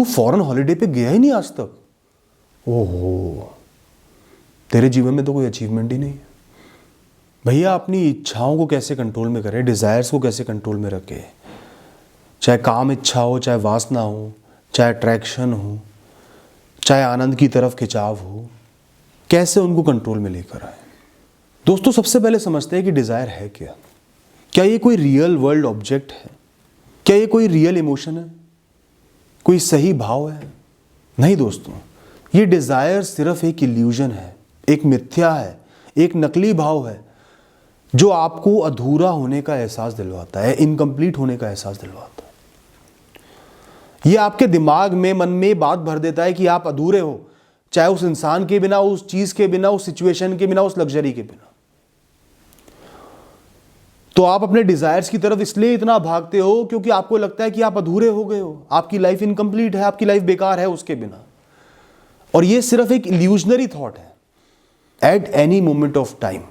तू foreign holiday पे गया ही नहीं आज तक। ओहो, तेरे जीवन में तो कोई अचीवमेंट ही नहीं है। भैया अपनी इच्छाओं को कैसे कंट्रोल में करें, डिज़ायर्स को कैसे कंट्रोल में रखें, चाहे काम इच्छा हो, चाहे वासना हो, चाहे अट्रैक्शन हो, चाहे आनंद की तरफ खिंचाव हो, कैसे उनको कंट्रोल में लेकर आए। दोस्तों सबसे पहले समझते हैं कि डिज़ायर है क्या। क्या ये कोई रियल वर्ल्ड ऑब्जेक्ट है? क्या ये कोई रियल इमोशन है, कोई सही भाव है? नहीं दोस्तों, ये डिज़ायर सिर्फ एक इल्यूजन है, एक मिथ्या है, एक नकली भाव है जो आपको अधूरा होने का एहसास दिलवाता है, इनकम्प्लीट होने का एहसास दिलवाता है। ये आपके दिमाग में, मन में बात भर देता है कि आप अधूरे हो, चाहे उस इंसान के बिना, उस चीज के बिना, उस सिचुएशन के बिना, उस लग्जरी के बिना। तो आप अपने डिजायर्स की तरफ इसलिए इतना भागते हो क्योंकि आपको लगता है कि आप अधूरे हो गए हो, आपकी लाइफ इनकम्प्लीट है, आपकी लाइफ बेकार है उसके बिना। और ये सिर्फ एक इल्यूजनरी थॉट है। At any moment of time,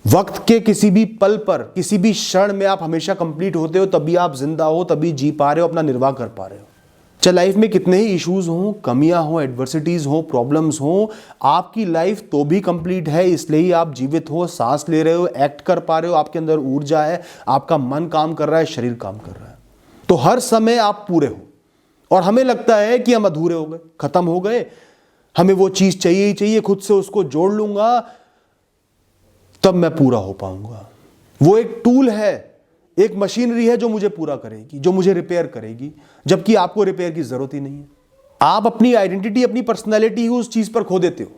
वक्त के किसी भी पल पर, किसी भी क्षण में आप हमेशा कंप्लीट होते हो, तभी आप जिंदा हो, तभी जी पा रहे हो, अपना निर्वाह कर पा रहे हो। चाहे लाइफ में कितने ही इश्यूज हों, कमियां हों, एडवर्सिटीज हों, प्रॉब्लम्स हों, आपकी लाइफ तो भी कंप्लीट है, इसलिए ही आप जीवित हो, सांस ले रहे हो, एक्ट कर पा रहे हो, आपके अंदर ऊर्जा है, आपका मन काम कर रहा है, शरीर काम कर रहा है। तो हर समय आप पूरे हो। और हमें लगता है कि हम अधूरे हो गए, खत्म हो गए, हमें वो चीज चाहिए ही चाहिए, खुद से उसको जोड़ लूंगा तब मैं पूरा हो पाऊंगा। वो एक टूल है, एक मशीनरी है जो मुझे पूरा करेगी, जो मुझे रिपेयर करेगी, जबकि आपको रिपेयर की जरूरत ही नहीं है। आप अपनी आइडेंटिटी, अपनी पर्सनैलिटी उस चीज पर खो देते हो,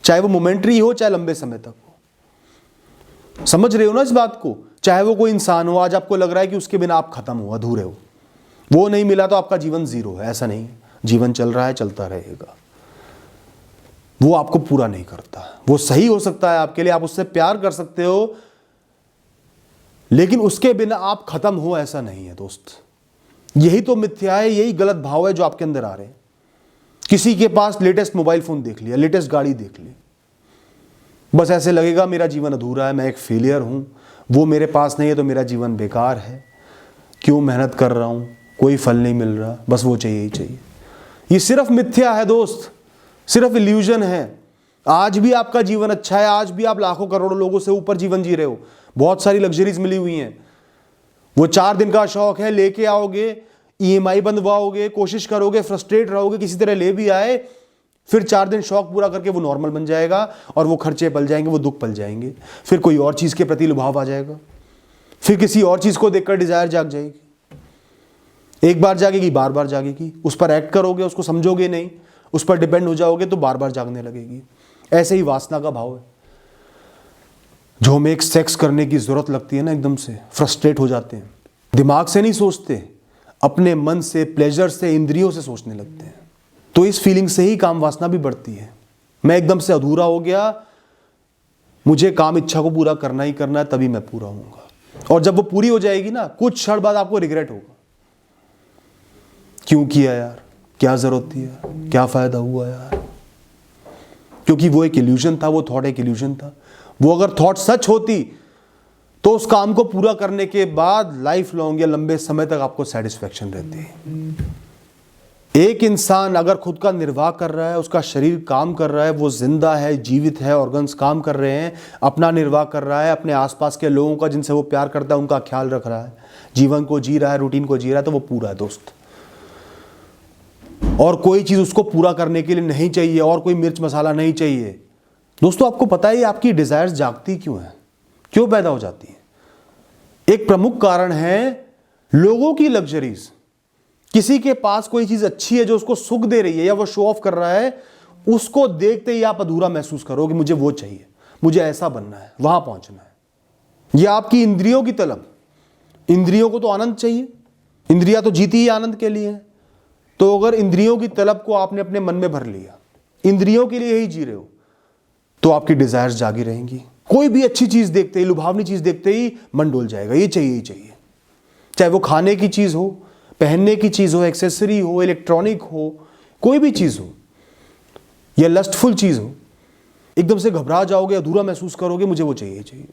चाहे वो मोमेंटरी हो, चाहे लंबे समय तक हो। समझ रहे हो ना इस बात को? चाहे वो कोई इंसान हो, आज आपको लग रहा है कि उसके बिना आप खत्म हो, अधूरे हो, वो नहीं मिला तो आपका जीवन जीरो है। ऐसा नहीं, जीवन चल रहा है, चलता रहेगा। वो आपको पूरा नहीं करता। वो सही हो सकता है आपके लिए, आप उससे प्यार कर सकते हो, लेकिन उसके बिना आप खत्म हो ऐसा नहीं है दोस्त। यही तो मिथ्या है, यही गलत भाव है जो आपके अंदर आ रहे हैं। किसी के पास लेटेस्ट मोबाइल फोन देख लिया, लेटेस्ट गाड़ी देख ली, बस ऐसे लगेगा मेरा जीवन अधूरा है, मैं एक फेलियर हूं, वो मेरे पास नहीं है तो मेरा जीवन बेकार है, क्यों मेहनत कर रहा हूं, कोई फल नहीं मिल रहा, बस वो चाहिए ही चाहिए। ये सिर्फ मिथ्या है दोस्त, सिर्फ इल्यूजन है। आज भी आपका जीवन अच्छा है, आज भी आप लाखों करोड़ों लोगों से ऊपर जीवन जी रहे हो, बहुत सारी लग्जरीज मिली हुई हैं। वो 4 दिन का शौक है, लेके आओगे, ईएमआई बंधवाओगे, कोशिश करोगे, फ्रस्ट्रेट रहोगे, किसी तरह ले भी आए, फिर 4 दिन शौक पूरा करके वो नॉर्मल बन जाएगा और वो खर्चे पल जाएंगे, वो दुख पल जाएंगे, फिर कोई और चीज के प्रति लुभाव आ जाएगा, फिर किसी और चीज को देखकर डिजायर जाग जाएगी। एक बार जागेगी, बार बार जागेगी, उस पर एक्ट करोगे, उसको समझोगे नहीं, उस पर डिपेंड हो जाओगे तो बार बार जागने लगेगी। ऐसे ही वासना का भाव है, जो हमें एक सेक्स करने की जरूरत लगती है ना, एकदम से फ्रस्ट्रेट हो जाते हैं, दिमाग से नहीं सोचते, अपने मन से, प्लेजर से, इंद्रियों से सोचने लगते हैं। तो इस फीलिंग से ही काम वासना भी बढ़ती है। मैं एकदम से अधूरा हो गया, मुझे काम इच्छा को पूरा करना ही करना है, तभी मैं पूरा होऊंगा। और जब वो पूरी हो जाएगी ना, कुछ क्षण बाद आपको रिग्रेट होगा, क्यों किया यार, क्या जरूरत थी यार, क्या फायदा हुआ यार। क्योंकि वो एक इल्यूजन था, वो थॉट एक इल्यूजन था। वो अगर थॉट सच होती तो उस काम को पूरा करने के बाद लाइफ लॉन्ग या लंबे समय तक आपको सेटिस्फेक्शन रहती। एक इंसान अगर खुद का निर्वाह कर रहा है, उसका शरीर काम कर रहा है, वो जिंदा है, जीवित है, ऑर्गन्स काम कर रहे हैं, अपना निर्वाह कर रहा है, अपने आसपास के लोगों का जिनसे वो प्यार करता है उनका ख्याल रख रहा है, जीवन को जी रहा है, रूटीन को जी रहा है, तो वो पूरा है दोस्त। और कोई चीज उसको पूरा करने के लिए नहीं चाहिए, और कोई मिर्च मसाला नहीं चाहिए। दोस्तों आपको पता है आपकी डिजायर्स जागती क्यों है, क्यों पैदा हो जाती है? एक प्रमुख कारण है लोगों की लग्जरीज। किसी के पास कोई चीज अच्छी है जो उसको सुख दे रही है या वो शो ऑफ कर रहा है, उसको देखते ही आप अधूरा महसूस करोगे, मुझे वो चाहिए, मुझे ऐसा बनना है, वहां पहुंचना है। यह आपकी इंद्रियों की तलब। इंद्रियों को तो आनंद चाहिए, इंद्रियां तो जीती ही आनंद के लिए है। तो अगर इंद्रियों की तलब को आपने अपने मन में भर लिया, इंद्रियों के लिए ही जी रहे हो, तो आपकी डिजायर्स जागी रहेंगी। कोई भी अच्छी चीज देखते ही, लुभावनी चीज देखते ही मन डोल जाएगा, ये चाहिए ही चाहिए। चाहे वो खाने की चीज हो, पहनने की चीज हो, एक्सेसरी हो, इलेक्ट्रॉनिक हो, कोई भी चीज हो या लस्टफुल चीज हो, एकदम से घबरा जाओगे, अधूरा महसूस करोगे, मुझे वो चाहिए ही चाहिए,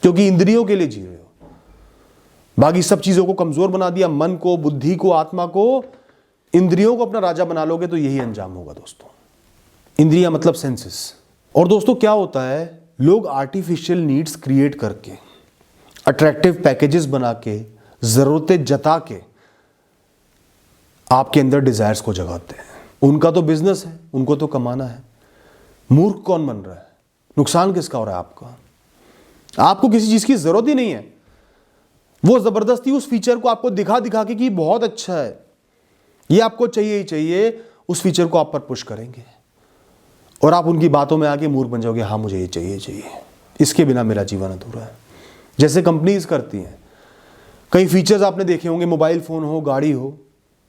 क्योंकि इंद्रियों के लिए जी रहे हो। बाकी सब चीजों को कमजोर बना दिया, मन को, बुद्धि को, आत्मा को, इंद्रियों को अपना राजा बना लोगे तो यही अंजाम होगा दोस्तों। इंद्रिया मतलब सेंसेस। और दोस्तों क्या होता है, लोग आर्टिफिशियल नीड्स क्रिएट करके, अट्रैक्टिव पैकेजेस बना के, जरूरतें जता के आपके अंदर डिजायर्स को जगाते हैं। उनका तो बिजनेस है, उनको तो कमाना है। मूर्ख कौन बन रहा है? नुकसान किसका हो रहा है आपका? आपको किसी चीज की जरूरत ही नहीं है, वो जबरदस्ती उस फीचर को आपको दिखा दिखा के कि बहुत अच्छा है, ये आपको चाहिए ही चाहिए, उस फीचर को आप पर पुश करेंगे और आप उनकी बातों में आके मूर्ख बन जाओगे। हाँ मुझे ये चाहिए चाहिए, इसके बिना मेरा जीवन अधूरा है। जैसे कंपनीज करती हैं, कई फीचर्स आपने देखे होंगे, मोबाइल फोन हो, गाड़ी हो,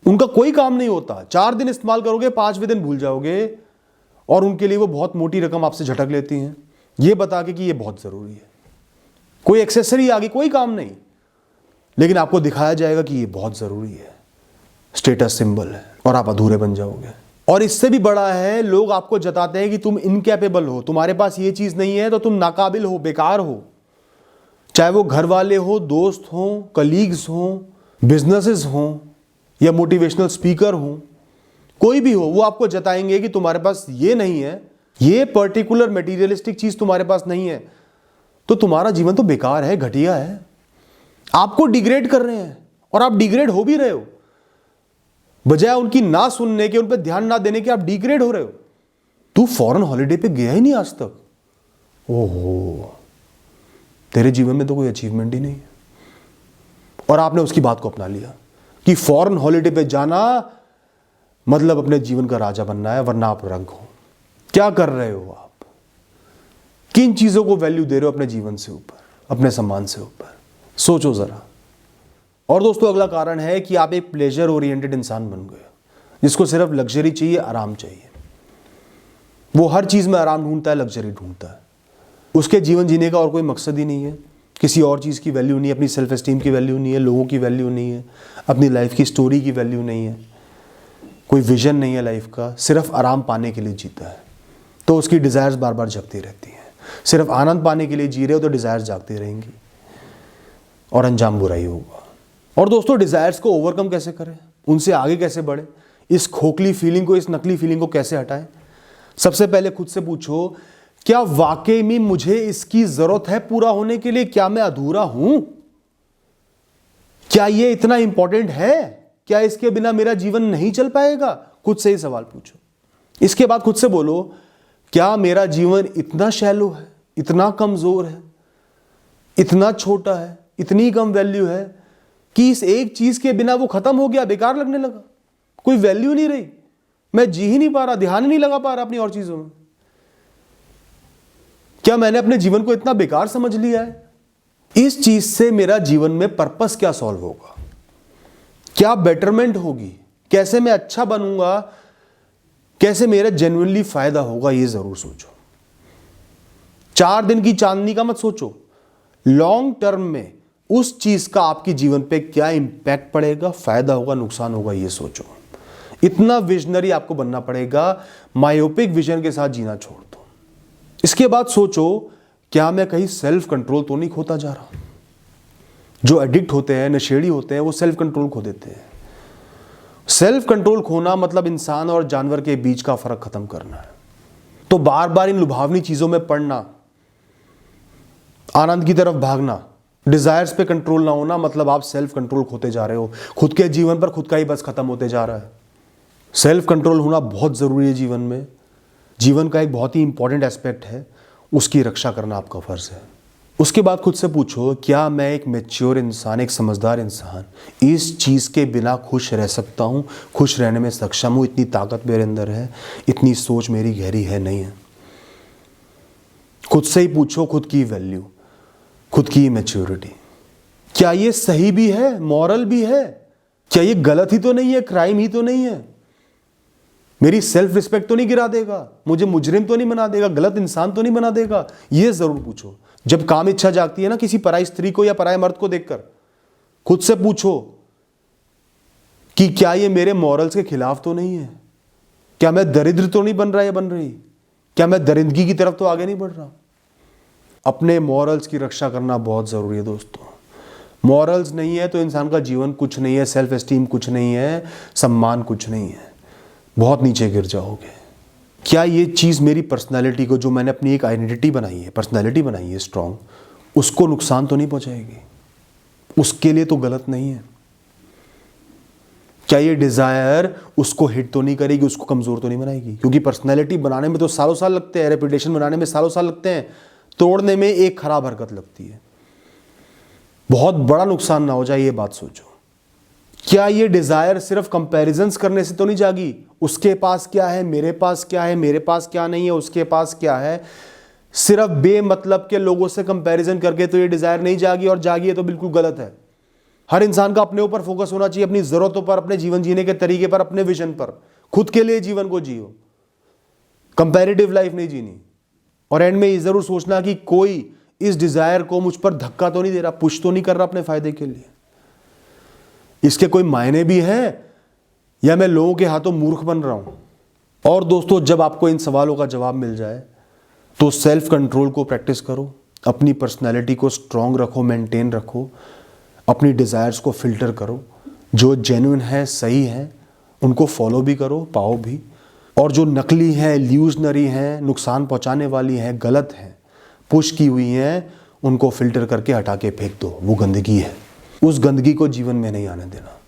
उनका कोई काम नहीं होता, 4 दिन इस्तेमाल करोगे, 5वें दिन भूल जाओगे और उनके लिए वो बहुत मोटी रकम आपसे झटक लेती हैं, ये बता के कि ये बहुत जरूरी है। कोई एक्सेसरी आ गई, कोई काम नहीं, लेकिन आपको दिखाया जाएगा कि ये बहुत जरूरी है, स्टेटस सिंबल है, और आप अधूरे बन जाओगे। और इससे भी बड़ा है, लोग आपको जताते हैं कि तुम इनकैपेबल हो, तुम्हारे पास ये चीज नहीं है तो तुम नाकाबिल हो, बेकार हो। चाहे वो घर वाले हो, दोस्त हो, कलीग्स हो, बिजनेसेस हो या मोटिवेशनल स्पीकर हो, कोई भी हो, वो आपको जताएंगे कि तुम्हारे पास ये नहीं है, ये पर्टिकुलर मटेरियलिस्टिक चीज तुम्हारे पास नहीं है, तो तुम्हारा जीवन तो बेकार है, घटिया है। आपको डिग्रेड कर रहे हैं और आप डिग्रेड हो भी रहे हो, बजाय उनकी ना सुनने के, उन पर ध्यान ना देने के, आप डिग्रेड हो रहे हो। तू फॉरेन हॉलिडे पे गया ही नहीं आज तक, ओहो, तेरे जीवन में तो कोई अचीवमेंट ही नहीं है। और आपने उसकी बात को अपना लिया कि फॉरेन हॉलिडे पे जाना मतलब अपने जीवन का राजा बनना है, वरना आप रंग हो। क्या कर रहे हो आप? किन चीजों को वैल्यू दे रहे हो अपने जीवन से ऊपर, अपने सम्मान से ऊपर? सोचो जरा। और दोस्तों अगला कारण है कि आप एक प्लेजर ओरिएंटेड इंसान बन गए, जिसको सिर्फ लग्जरी चाहिए, आराम चाहिए। वो हर चीज में आराम ढूंढता है, लग्जरी ढूंढता है। उसके जीवन जीने का और कोई मकसद ही नहीं है, किसी और चीज की वैल्यू नहीं है, अपनी सेल्फ एस्टीम की वैल्यू नहीं है, लोगों की वैल्यू नहीं है, अपनी लाइफ की स्टोरी की वैल्यू नहीं है, कोई विजन नहीं है लाइफ का, सिर्फ आराम पाने के लिए जीता है। तो उसकी डिजायर्स बार बार जगती रहती हैं। सिर्फ आनंद पाने के लिए जी रहे हो तो डिजायर्स जागती रहेंगी और अंजाम बुरा ही होगा। और दोस्तों डिजायर्स को ओवरकम कैसे करें, उनसे आगे कैसे बढ़े, इस खोखली फीलिंग को, इस नकली फीलिंग को कैसे हटाएं? सबसे पहले खुद से पूछो, क्या वाकई में मुझे इसकी जरूरत है पूरा होने के लिए? क्या मैं अधूरा हूं? क्या ये इतना इंपॉर्टेंट है? क्या इसके बिना मेरा जीवन नहीं चल पाएगा? खुद से ही सवाल पूछो। इसके बाद खुद से बोलो, क्या मेरा जीवन इतना शैलो है, इतना कमजोर है, इतना छोटा है, इतनी कम वैल्यू है कि इस एक चीज के बिना वो खत्म हो गया, बेकार लगने लगा, कोई वैल्यू नहीं रही, मैं जी ही नहीं पा रहा, ध्यान ही नहीं लगा पा रहा अपनी और चीजों में? क्या मैंने अपने जीवन को इतना बेकार समझ लिया है? इस चीज से मेरा जीवन में पर्पस क्या सॉल्व होगा, क्या बेटरमेंट होगी, कैसे मैं अच्छा बनूंगा, कैसे मेरा जेन्युइनली फायदा होगा, ये जरूर सोचो। 4 दिन की चांदनी का मत सोचो, लॉन्ग टर्म में उस चीज का आपके जीवन पे क्या इंपैक्ट पड़ेगा, फायदा होगा, नुकसान होगा, ये सोचो। इतना विजनरी आपको बनना पड़ेगा, मायोपिक विजन के साथ जीना छोड़ दो। इसके बाद सोचो, क्या मैं कहीं सेल्फ कंट्रोल तो नहीं खोता जा रहा? जो एडिक्ट होते हैं, नशेड़ी होते हैं, वो सेल्फ कंट्रोल खो देते हैं। सेल्फ कंट्रोल खोना मतलब इंसान और जानवर के बीच का फर्क खत्म करना है। तो बार बार इन लुभावनी चीजों में पड़ना, आनंद की तरफ भागना, डिजायर्स पे कंट्रोल ना होना, मतलब आप सेल्फ कंट्रोल खोते जा रहे हो। खुद के जीवन पर खुद का ही बस खत्म होते जा रहा है। सेल्फ कंट्रोल होना बहुत जरूरी है जीवन में। जीवन का एक बहुत ही इंपॉर्टेंट एस्पेक्ट है, उसकी रक्षा करना आपका फर्ज है। उसके बाद खुद से पूछो, क्या मैं एक मैच्योर इंसान, एक समझदार इंसान इस चीज के बिना खुश रह सकता हूं, खुश रहने में सक्षम हूं? इतनी ताकत मेरे अंदर है, इतनी सोच मेरी गहरी है, नहीं है? खुद से ही पूछो खुद की वैल्यू, खुद की मैच्योरिटी। क्या ये सही भी है, मॉरल भी है? क्या ये गलत ही तो नहीं है, क्राइम ही तो नहीं है? मेरी सेल्फ रिस्पेक्ट तो नहीं गिरा देगा, मुझे मुजरिम तो नहीं बना देगा, गलत इंसान तो नहीं बना देगा? ये जरूर पूछो। जब काम इच्छा जागती है ना किसी पराई स्त्री को या पराये मर्द को देखकर, खुद से पूछो कि क्या ये मेरे मॉरल्स के खिलाफ तो नहीं है? क्या मैं दरिद्र तो नहीं बन रहा या बन रही? क्या मैं दरिंदगी की तरफ तो आगे नहीं बढ़ रहा? अपने मॉरल्स की रक्षा करना बहुत जरूरी है दोस्तों। मॉरल्स नहीं है तो इंसान का जीवन कुछ नहीं है, सेल्फ एस्टीम कुछ नहीं है, सम्मान कुछ नहीं है, बहुत नीचे गिर जाओगे। क्या ये चीज़ मेरी पर्सनालिटी को, जो मैंने अपनी एक आइडेंटिटी बनाई है, पर्सनालिटी बनाई है स्ट्रॉन्ग, उसको नुकसान तो नहीं पहुंचाएगी? उसके लिए तो गलत नहीं है? क्या ये डिज़ायर उसको हिट तो नहीं करेगी, उसको कमज़ोर तो नहीं बनाएगी? क्योंकि पर्सनैलिटी बनाने में तो सालों साल लगते हैं, रेपुटेशन बनाने में सालों साल लगते हैं, तोड़ने में एक खराब हरकत लगती है। बहुत बड़ा नुकसान ना हो जाए, ये बात सोचो। क्या ये डिज़ायर सिर्फ कंपैरिजंस करने से तो नहीं जागी? उसके पास क्या है, मेरे पास क्या है, मेरे पास क्या नहीं है, उसके पास क्या है, सिर्फ बेमतलब के लोगों से कंपैरिजन करके तो ये डिज़ायर नहीं जागी, और जागी है तो बिल्कुल गलत है। हर इंसान का अपने ऊपर फोकस होना चाहिए, अपनी ज़रूरतों पर, अपने जीवन जीने के तरीके पर, अपने विजन पर। खुद के लिए जीवन को जियो, कंपैरेटिव लाइफ नहीं जीनी। और एंड में ये ज़रूर सोचना कि कोई इस डिज़ायर को मुझ पर धक्का तो नहीं दे रहा, पुश तो नहीं कर रहा अपने फ़ायदे के लिए। इसके कोई मायने भी हैं या मैं लोगों के हाथों मूर्ख बन रहा हूँ? और दोस्तों, जब आपको इन सवालों का जवाब मिल जाए तो सेल्फ कंट्रोल को प्रैक्टिस करो, अपनी पर्सनैलिटी को स्ट्रॉन्ग रखो, मेंटेन रखो, अपनी डिज़ायर्स को फिल्टर करो। जो जेन्युइन है, सही है, उनको फॉलो भी करो, पाओ भी। और जो नकली हैं, इल्यूजनरी हैं, नुकसान पहुंचाने वाली हैं, गलत हैं, पुश की हुई हैं, उनको फिल्टर करके हटा के फेंक दो। वो गंदगी है, उस गंदगी को जीवन में नहीं आने देना।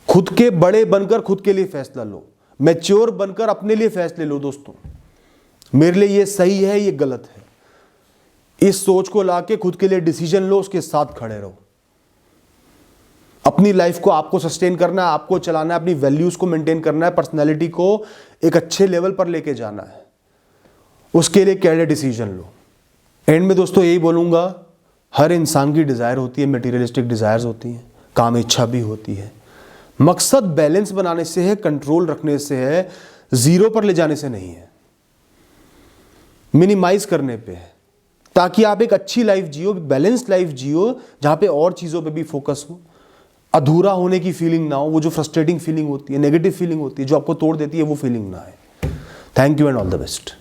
खुद के बड़े बनकर खुद के लिए फैसला लो, मैच्योर बनकर अपने लिए फैसले लो। दोस्तों, मेरे लिए ये सही है, ये गलत है, इस सोच को लाके खुद के लिए डिसीजन लो, उसके साथ खड़े रहो। अपनी लाइफ को आपको सस्टेन करना है, आपको चलाना है, अपनी वैल्यूज को मेंटेन करना है, पर्सनैलिटी को एक अच्छे लेवल पर लेके जाना है। उसके लिए कैसे डिसीजन लो। एंड में दोस्तों यही बोलूंगा, हर इंसान की डिजायर होती है, मटेरियलिस्टिक डिजायर्स होती हैं, काम इच्छा भी होती है। मकसद बैलेंस बनाने से है, कंट्रोल रखने से है, जीरो पर ले जाने से नहीं है, मिनिमाइज करने पे है, ताकि आप एक अच्छी लाइफ जियो, बैलेंस्ड लाइफ जियो, जहां पे और चीजों पे भी फोकस हो, अधूरा होने की फीलिंग ना हो। वो जो फ्रस्ट्रेटिंग फीलिंग होती है, नेगेटिव फीलिंग होती है, जो आपको तोड़ देती है, वो फीलिंग ना आए। Thank you and all the best.